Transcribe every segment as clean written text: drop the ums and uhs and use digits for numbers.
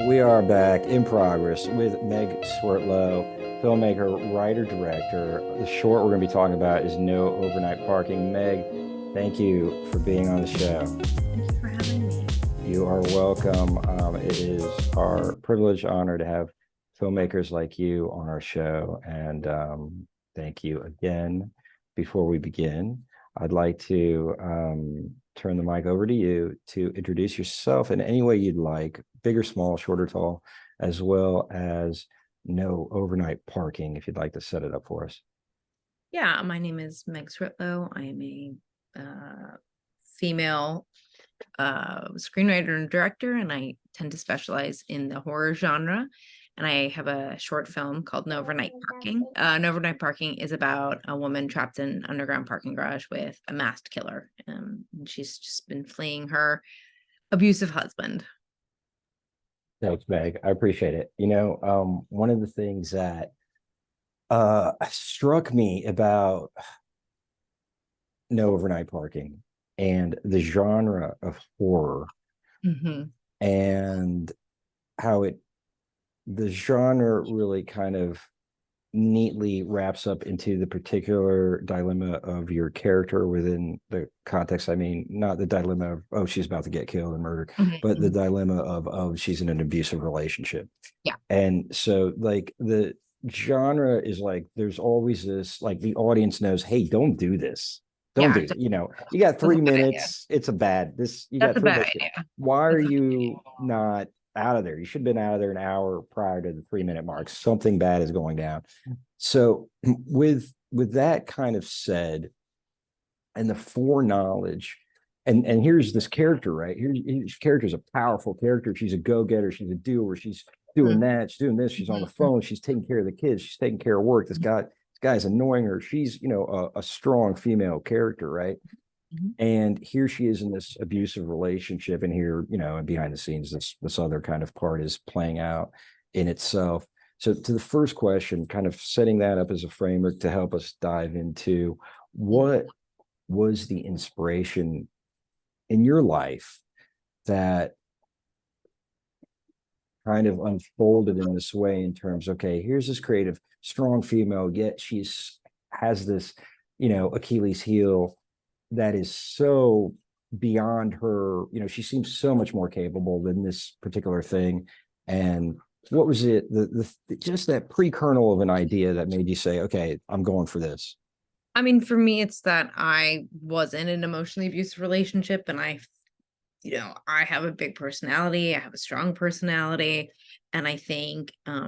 We are back in progress with Meg Swertlow, filmmaker, writer, director. The short we're going to be talking about is No Overnight Parking. Meg, thank you for being on the show. Thank you for having me. You are welcome. It is our privilege, honor to have filmmakers like you on our show. And thank you again. Before we begin, I'd like to turn the mic over to you to introduce yourself in any way you'd like, big or small, short or tall, as well as no overnight parking, if you'd like to set it up for us. Yeah, my name is Meg Sritlow. I am a female screenwriter and director, and I tend to specialize in the horror genre. And I have a short film called No Overnight Parking. No Overnight Parking is about a woman trapped in an underground parking garage with a masked killer. And she's just been fleeing her abusive husband. Thanks, Meg. I appreciate it. One of the things that struck me about no overnight parking and the genre of horror Mm-hmm. and how the genre really kind of neatly wraps up into the particular dilemma of your character within the context. I mean, not the dilemma of, oh, she's about to get killed and murdered, but the Mm-hmm. dilemma of, oh, she's in an abusive relationship. Yeah, And so, like, the genre is like, there's always this, like, the audience knows, hey, don't do this. Don't yeah, do, you got that's a three bad idea. minutes. It's a bad, you That's got a three bad minutes. idea. Why are That's a you not out of there? You should have been out of there an hour prior to the 3 minute mark. Something bad is going down. So with that kind of said, and the foreknowledge, and here's this character, right? Here's character is a powerful character. She's a go-getter, she's a doer, she's doing Mhm. that, she's doing this, she's on the Mhm. phone, she's taking care of the kids, she's taking care of work. This guy's annoying her. She's a strong female character, right? Mhm. And here she is in this abusive relationship, and here, and behind the scenes, this other kind of part is playing out in itself. So to the first question, kind of setting that up as a framework to help us dive into what was the inspiration in your life that kind of unfolded in this way, in terms, okay, here's this creative strong female, yet she's has this Achilles heel that is so beyond her. She seems so much more capable than this particular thing. And what was it, the just that pre-kernel of an idea that made you say, okay, I'm going for this? I mean, for me, it's that I was in an emotionally abusive relationship, and I have a big personality. I have a strong personality, and I think, I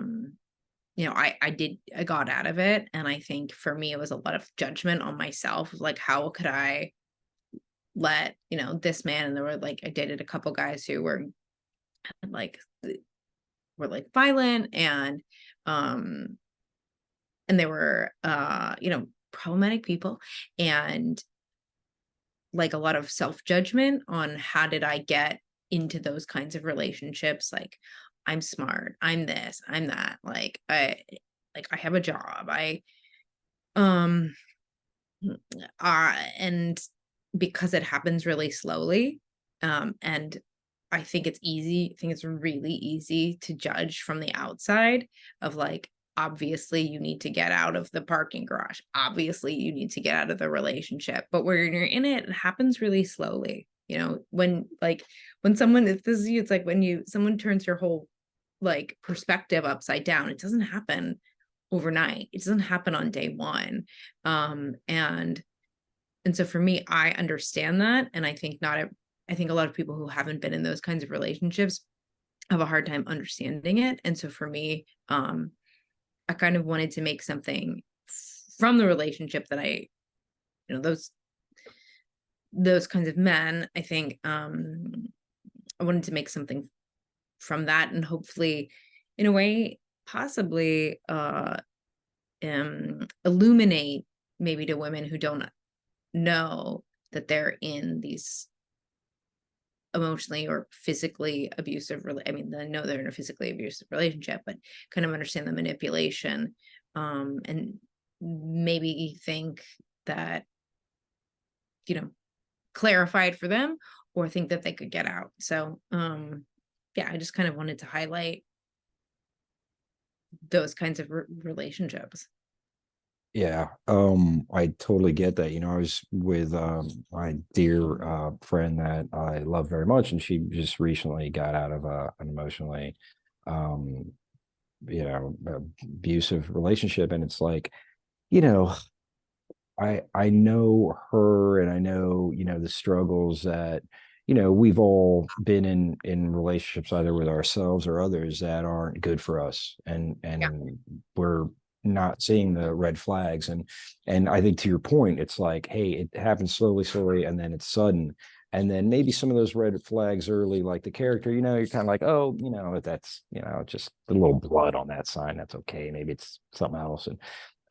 got out of it, and I think for me, it was a lot of judgment on myself. Like, how could I let this man? And there were I dated a couple guys who like were violent, um and they were problematic people, and a lot of self-judgment on how did I get into those kinds of relationships. Like, I'm smart, I'm this, I'm that, I have a job, um and because it happens really slowly, and I think it's really easy to judge from the outside of obviously you need to get out of the parking garage. Obviously you need to get out of the relationship. But when you're in it, it happens really slowly. When someone if this is you, it's like when someone turns your whole perspective upside down. It doesn't happen overnight. It doesn't happen on day one. And so for me, I understand that. And I think a lot of people who haven't been in those kinds of relationships have a hard time understanding it. And so for me, I kind of wanted to make something from the relationship that those kinds of men. I think I wanted to make something from that, and hopefully, in a way, possibly illuminate maybe to women who don't know that they're in these emotionally or physically abusive I mean, they know they're in a physically abusive relationship, but kind of understand the manipulation, and maybe think that, you know clarified for them, or think that they could get out. So yeah, I just kind of wanted to highlight those kinds of relationships. Yeah, I totally get that. I was with my dear friend that I love very much, and she just recently got out of an emotionally um, abusive relationship. And it's like, you know, I know her, and I know, the struggles that, we've all been in relationships either with ourselves or others that aren't good for us. Yeah. And we're not seeing the red flags. And I think, to your point, it's like, hey, it happens slowly, slowly, and then it's sudden. And then maybe some of those red flags early, like the character, you're kind of like, oh, that's, just a little blood on that sign. That's okay. Maybe it's something else.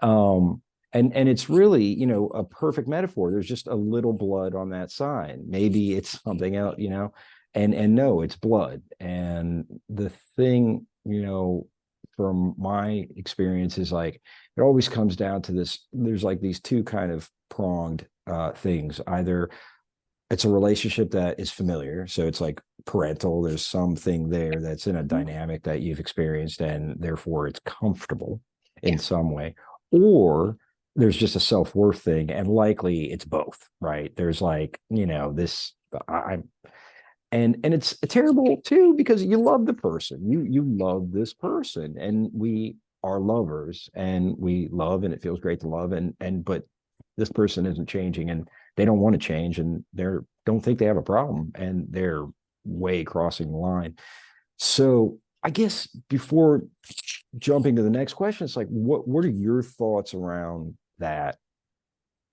Um, and it's really, a perfect metaphor. There's just a little blood on that sign. Maybe it's something else, and no, it's blood. And the thing, from my experience, is like, it always comes down to this. There's like these two kind of pronged things. Either it's a relationship that is familiar, so it's like parental, there's something there that's in a Mhm. dynamic that you've experienced, and therefore it's comfortable in Yeah. some way. Or there's just a self-worth thing, and likely it's both, right? There's like, this, I and it's terrible too, because you love the person, you love this person, and we are lovers, and we love, and it feels great to love, and but this person isn't changing, and they don't want to change, and they're don't think they have a problem, and they're way crossing the line. So I guess before jumping to the next question, it's like, what are your thoughts around that,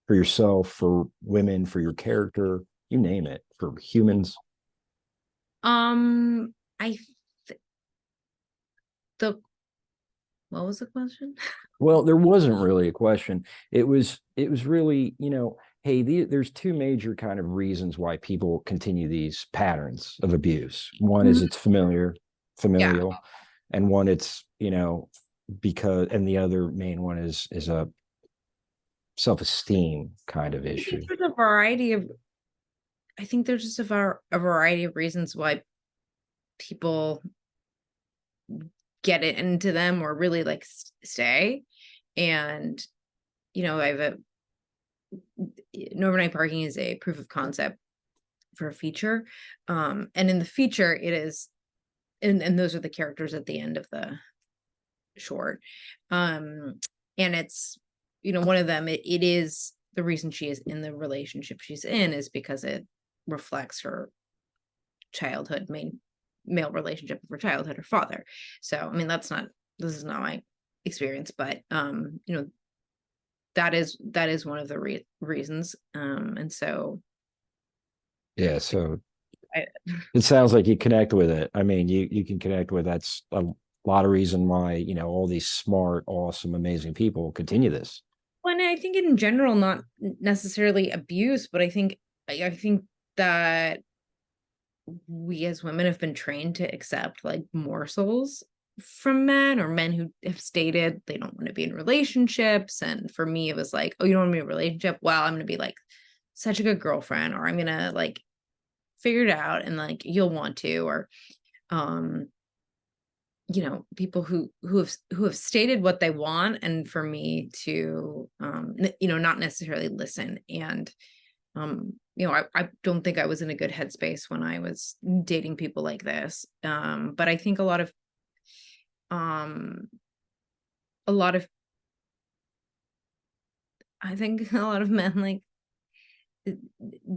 for yourself, for women, for your character, you name it, for humans? I the what was the question? Well, there wasn't really a question. It was really, hey, there's two major kind of reasons why people continue these patterns of abuse. One is Mhm. it's Yeah. familial, and one it's, because, and the other main one is a self-esteem kind of I think issue. there's a variety of I think there's just a variety of reasons why people get it into them or really like stay. And, I have a overnight parking is a proof of concept for a feature. And in the feature, it is, and those are the characters at the end of the short. Um, and it's, one of them, it is the reason she is in the relationship she's in is because it reflects her childhood main male relationship of her childhood, her father. So, I mean, this is not my experience, but that is one of the reasons. And so Yeah, so I it sounds like you connect with it. I mean, you can connect with, that's a lot of reason why, all these smart, awesome, amazing people continue this. well, and I think in general, not necessarily abuse, but I think that we as women have been trained to accept like morsels from men, or men who have stated they don't want to be in relationships. And for me, it was like, oh, you don't want to be in a relationship? Well, I'm going to be like such a good girlfriend, or I'm going to like figure it out and like you'll want to, or um people who have stated what they want, and for me to not necessarily listen. And I don't think I was in a good headspace when I was dating people like this. But I think um a lot of I think a lot of men like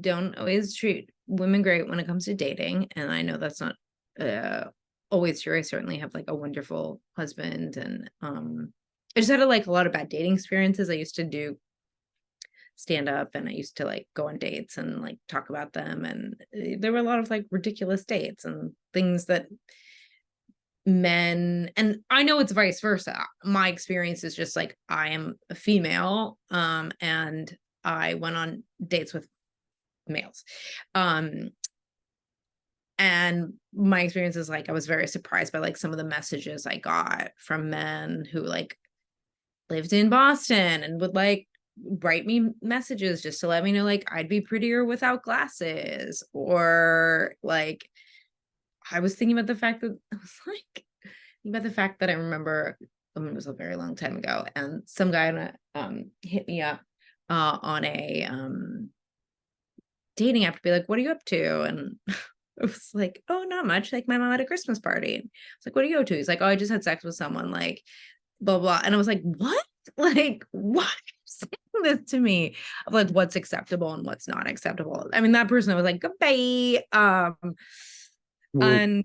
don't always treat women great when it comes to dating. And I know that's not uh always true. I certainly have like a wonderful husband, and I just had like a lot of bad dating experiences. I used to do stand up, and I used to like go on dates and like talk about them, and there were a lot of like ridiculous dates and things that men, and I know it's vice versa. My experience is just like I am a female, and I went on dates with males. Um, and my experience is like I was very surprised by like some of the messages I got from men who like lived in Boston and would like write me messages just to let me know like I'd be prettier without glasses, or like I was thinking about the fact that I was like, thinking about the fact that I remember, I mean, it was a very long time ago, and some guy hit me up on a dating app to be like, "What are you up to?" And it was like, "Oh, not much. Like my mom had a Christmas party." And it's like, "What do you go to?" He's like, "Oh, I just had sex with someone." Like, blah blah. And I was like, "What? Like, what?" Saying this to me of like what's acceptable and what's not acceptable. I mean, that person was like, "Goodbye." Well, And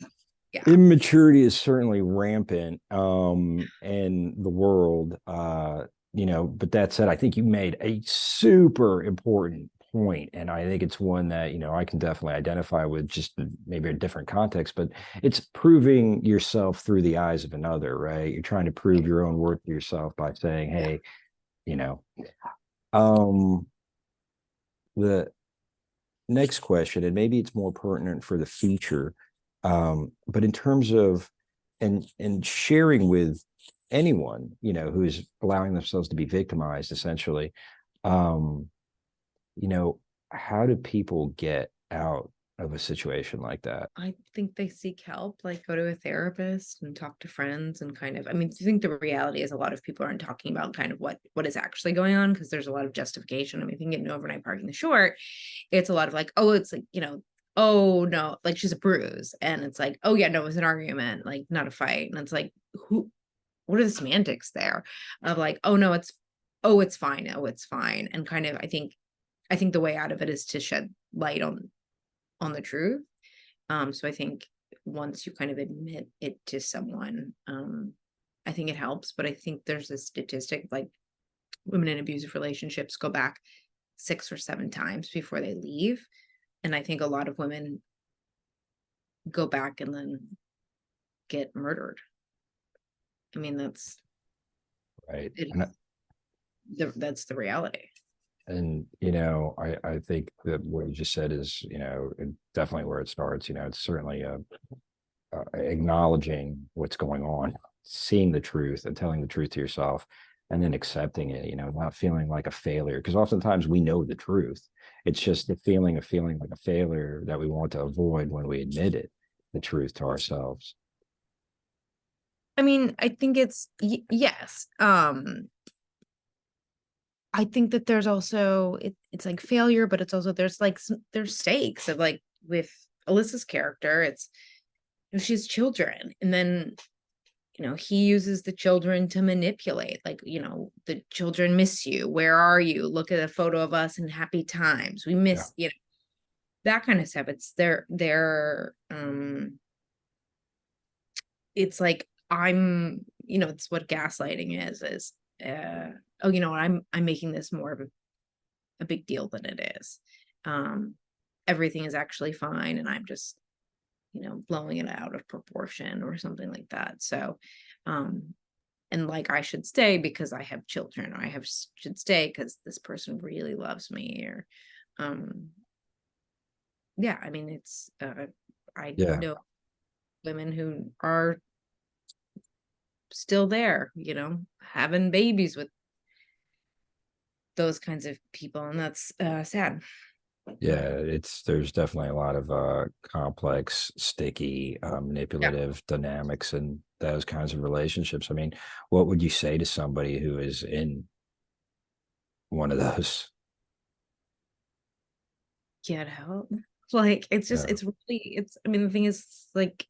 yeah, immaturity is certainly rampant in the world. But that said, I think you made a super important point, and I think it's one that I can definitely identify with, just maybe a different context, but it's proving yourself through the eyes of another, right? You're trying to prove your own worth to yourself by saying, yeah. hey, you know um the next question, and maybe it's more pertinent for the future, but in terms of and sharing with anyone who is allowing themselves to be victimized, essentially, um, you know, how do people get out of a situation like that? I think they seek help, like go to a therapist and talk to friends and kind of, I mean, I think the reality is a lot of people aren't talking about kind of what is actually going on because there's a lot of justification. I mean, if you can get an overnight park in the short, it's a lot of like, oh, it's like, oh no, like she's a bruise. And it's like, oh yeah, no, it was an argument, like not a fight. And it's like, what are the semantics there of like, oh no, it's fine. Oh, it's fine. And kind of, I think the way out of it is to shed light on the truth. So I think once you kind of admit it to someone, I think it helps. But I think there's a statistic like women in abusive relationships go back 6 or 7 times before they leave. And I think a lot of women go back and then get murdered. I mean, Right. it, And that's the reality. I think that what you just said is definitely where it starts. It's certainly acknowledging what's going on, seeing the truth and telling the truth to yourself, and then accepting it, not feeling like a failure. Because oftentimes we know the truth. It's just the feeling of feeling like a failure that we want to avoid when we admit it, the truth to ourselves. I mean, I think yes. I think that there's also it's like failure, but it's also there's like there's stakes of like with Alyssa's character, it's she has children, and then he uses the children to manipulate, like, the children miss you. Where are you? Look at a photo of us in happy times. We Yeah. miss, that kind of stuff. It's it's like it's what gaslighting is oh, I'm making this more of a big deal than it is. Um, Everything is actually fine, and I'm just, blowing it out of proportion or something like that. So, um, and like I should stay because I have children, or should stay because this person really loves me, or, um, yeah, I mean, I Yeah. know women who are still there, having babies with those kinds of people, and that's sad. Yeah, there's definitely a lot of complex, sticky, Yeah. manipulative dynamics in those kinds of relationships. I mean, what would you say to somebody who is in one of those? Get out. Like it's just Yeah, I mean, the thing is, like,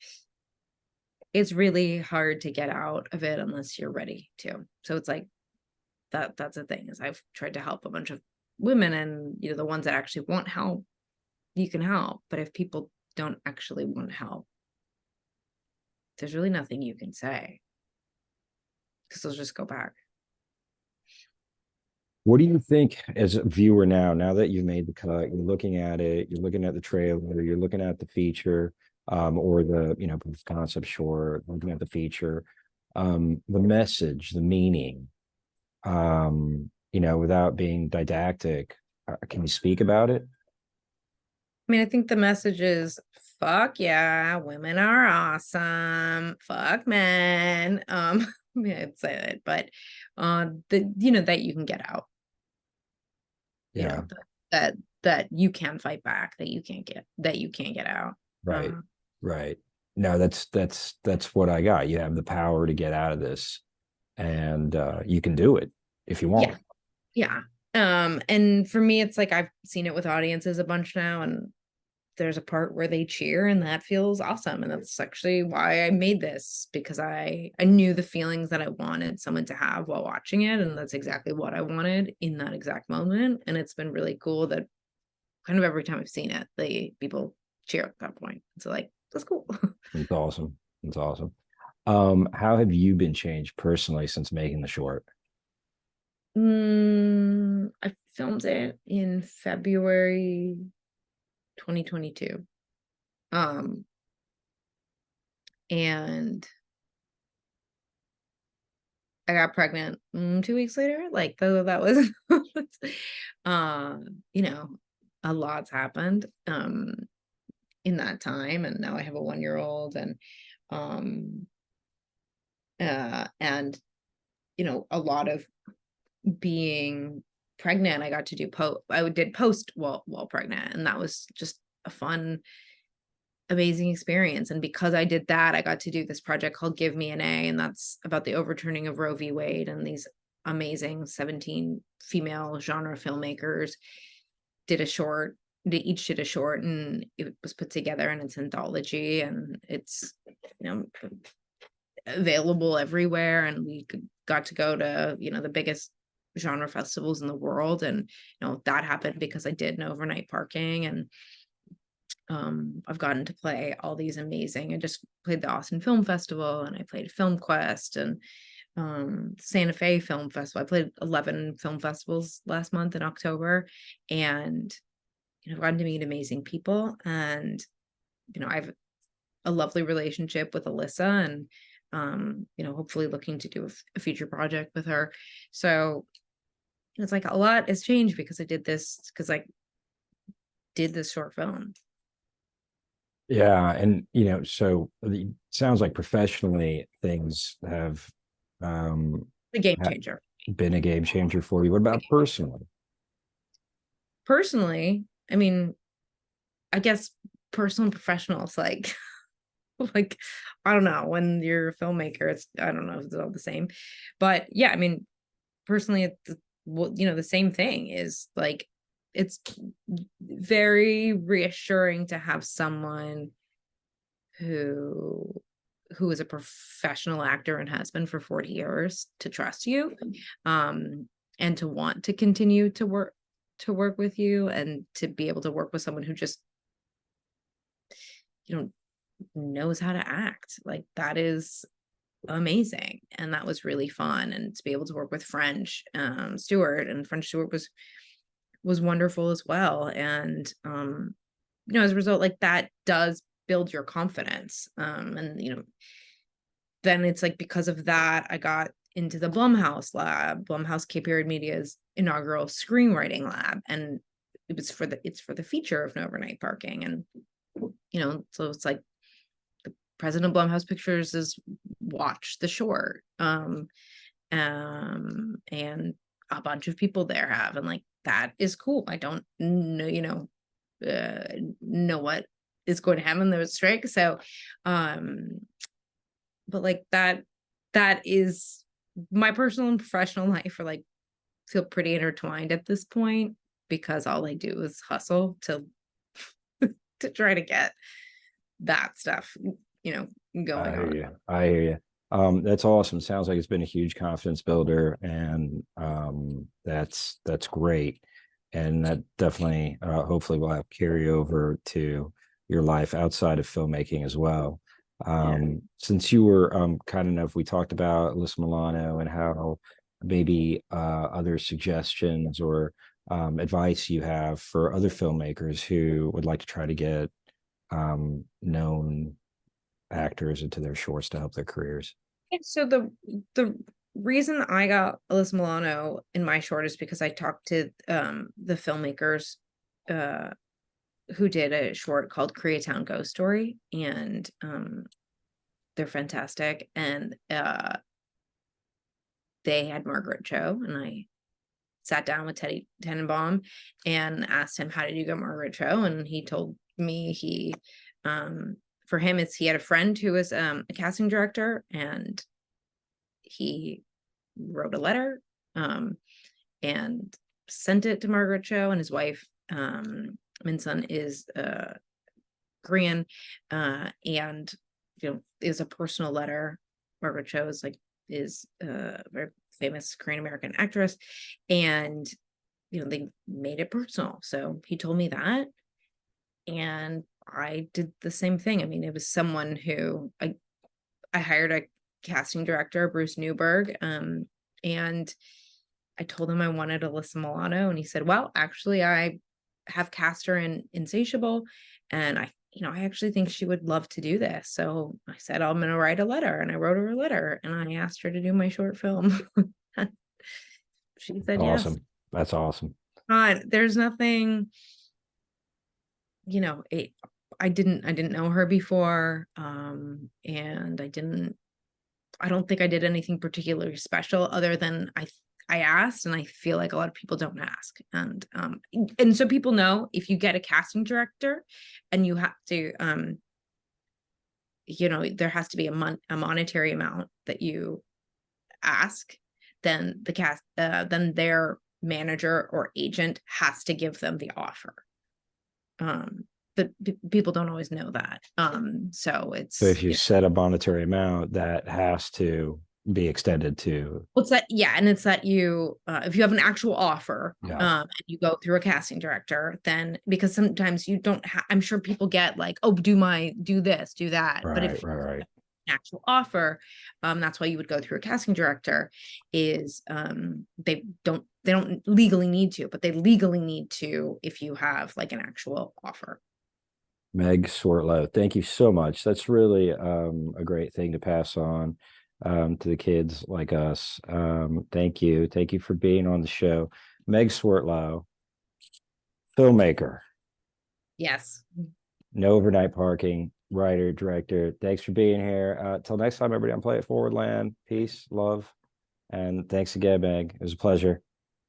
it's really hard to get out of it unless you're ready to. So it's like that's the thing, is I've tried to help a bunch of women, and the ones that actually want help, you can help. But if people don't actually want help, there's really nothing you can say because they'll just go back. what do you think as a viewer now that you've made the cut, you're looking at it, you're looking at the trailer, you're looking at the feature, or the, proof of concept, sure, looking at the feature, the message, the meaning, without being didactic, can you speak about it? I mean, I think the message is fuck yeah, women are awesome. Fuck men. Yeah, I'd say that, but that you can get out, you Yeah, know, that you can fight back, that you can't get out. right, Uh, right. no, that's what I got. You have the power to get out of this, and you can do it if you Yeah. want. Yeah. And for me, it's like I've seen it with audiences a bunch now, and there's a part where they cheer, and that feels awesome. And that's actually why I made this, because I knew the feelings that I wanted someone to have while watching it, and that's exactly what I wanted in that exact moment. And it's been really cool that kind of every time I've seen it, people cheer at that point. So like that's cool. It's awesome. It's awesome. How have you been changed personally since making the short? I filmed it in February 2022. Um, and I got pregnant 2 weeks later. Like that was, you know, a lot's happened in that time, and now I have a 1-year-old, um, and a lot of being pregnant. I got to do I did post while pregnant, and that was just a fun, amazing experience. And because I did that, I got to do this project called Give Me an A, and that's about the overturning of Roe v. Wade. And these amazing 17 female genre filmmakers did a short. They each did a short, and it was put together in its anthology, and it's available everywhere. And got to go to the biggest genre festivals in the world. And that happened because I did an overnight parking. And I've gotten to play all these amazing. I just played the Austin Film Festival, and I played Film Quest, and Santa Fe Film Festival. I played 11 film festivals last month in October, and I've gotten to meet amazing people. And I've a lovely relationship with Alyssa, and hopefully looking to do a future project with her. So it's like a lot has changed because I did this, because I did this short film. Yeah, and so it sounds like professionally things have um The game ha changer. been a game changer for you. What about personally? Personally, I mean, I guess personal and professional, it's like like I don't know, when you're a filmmaker, it's I don't know if it's all the same. But yeah, I mean, personally, the same thing is like it's very reassuring to have someone who is a professional actor and has been for 40 years to trust you, um and to want to continue to work with you, and to be able to work with someone who just you know knows how to act. Like that is amazing, and that was really fun. And to be able to work with French Stewart, and French Stewart was wonderful as well. And as a result, like that does build your confidence. And then it's like because of that, I got into the Blumhouse lab, Blumhouse Cape Period Media's inaugural screenwriting lab. And it's for the feature of No Overnight Parking. And so it's like the president of Blumhouse Pictures has watched the short. And a bunch of people there have, and like that is cool. I don't know what is going to happen there with strike. So um but like that is my personal and professional life are like feel pretty intertwined at this point, because all I do is hustle to to try to get that stuff you know I going hear on. you. I hear you. That's awesome. Sounds like it's been a huge confidence builder, and that's great. And that definitely, hopefully, will have carryover to your life outside of filmmaking as well. Yeah. Since you were kind enough, we talked about Alyssa Milano and how maybe other suggestions or advice you have for other filmmakers who would like to try to get known actors into their shorts to help their careers. So the reason I got Alyssa Milano in my short is because I talked to the filmmakers uh who did a short called Koreatown Ghost Story, and they're fantastic. And they had Margaret Cho, and I sat down with Teddy Tenenbaum and asked him, how did you get Margaret Cho? And he told me he for him, it's he had a friend who was a casting director, and he wrote a letter and sent it to Margaret Cho, and his wife, Minsun, is Korean, and it was a personal letter. Margaret Cho is a very famous Korean American actress, and they made it personal. So he told me that, and I did the same thing. I mean, it was someone who I hired a casting director, Bruce Newberg, and I told him I wanted Alyssa Milano, and he said, "Well, actually, I have cast her in Insatiable, and I actually think she would love to do this." So I said, "I'm going to write a letter," and I wrote her a letter, and I asked her to do my short film. She said yes. Awesome. That's awesome. There's nothing, I didn't know her before, and I don't think I did anything particularly special other than I asked, and I feel like a lot of people don't ask. And so people know, if you get a casting director and you have to, there has to be a monetary amount that you ask, then then their manager or agent has to give them the offer. But people don't always know that. So So it's, if you set a monetary amount, that has to be extended to. what's that? Yeah, and it's that if you have an actual offer, Yeah. and you go through a casting director, then, because sometimes you don't have, I'm sure people get like, "Oh, do this, do that," but if Right. an actual offer, that's why you would go through a casting director. Is they don't legally need to, but they legally need to if you have like an actual offer. Meg Swartlow, thank you so much. That's really a great thing to pass on to the kids like us. Thank you. Thank you for being on the show. Meg Swartlow, filmmaker, Yes. no overnight parking, writer, director. Thanks for being here. Till next time, everybody, on Play It Forward Land. Peace, love, and thanks again, Meg. It was a pleasure.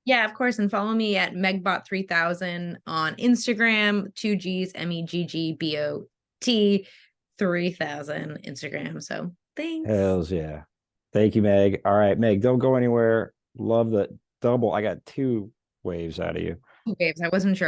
Yeah, of course. And follow me at Megbot3000 on Instagram, 2 G's, MEGGBOT 3000 Instagram. So thanks. Hells yeah. Thank you, Meg. All right, Meg, don't go anywhere. Love the double. I got two waves out of you. Waves. I wasn't sure.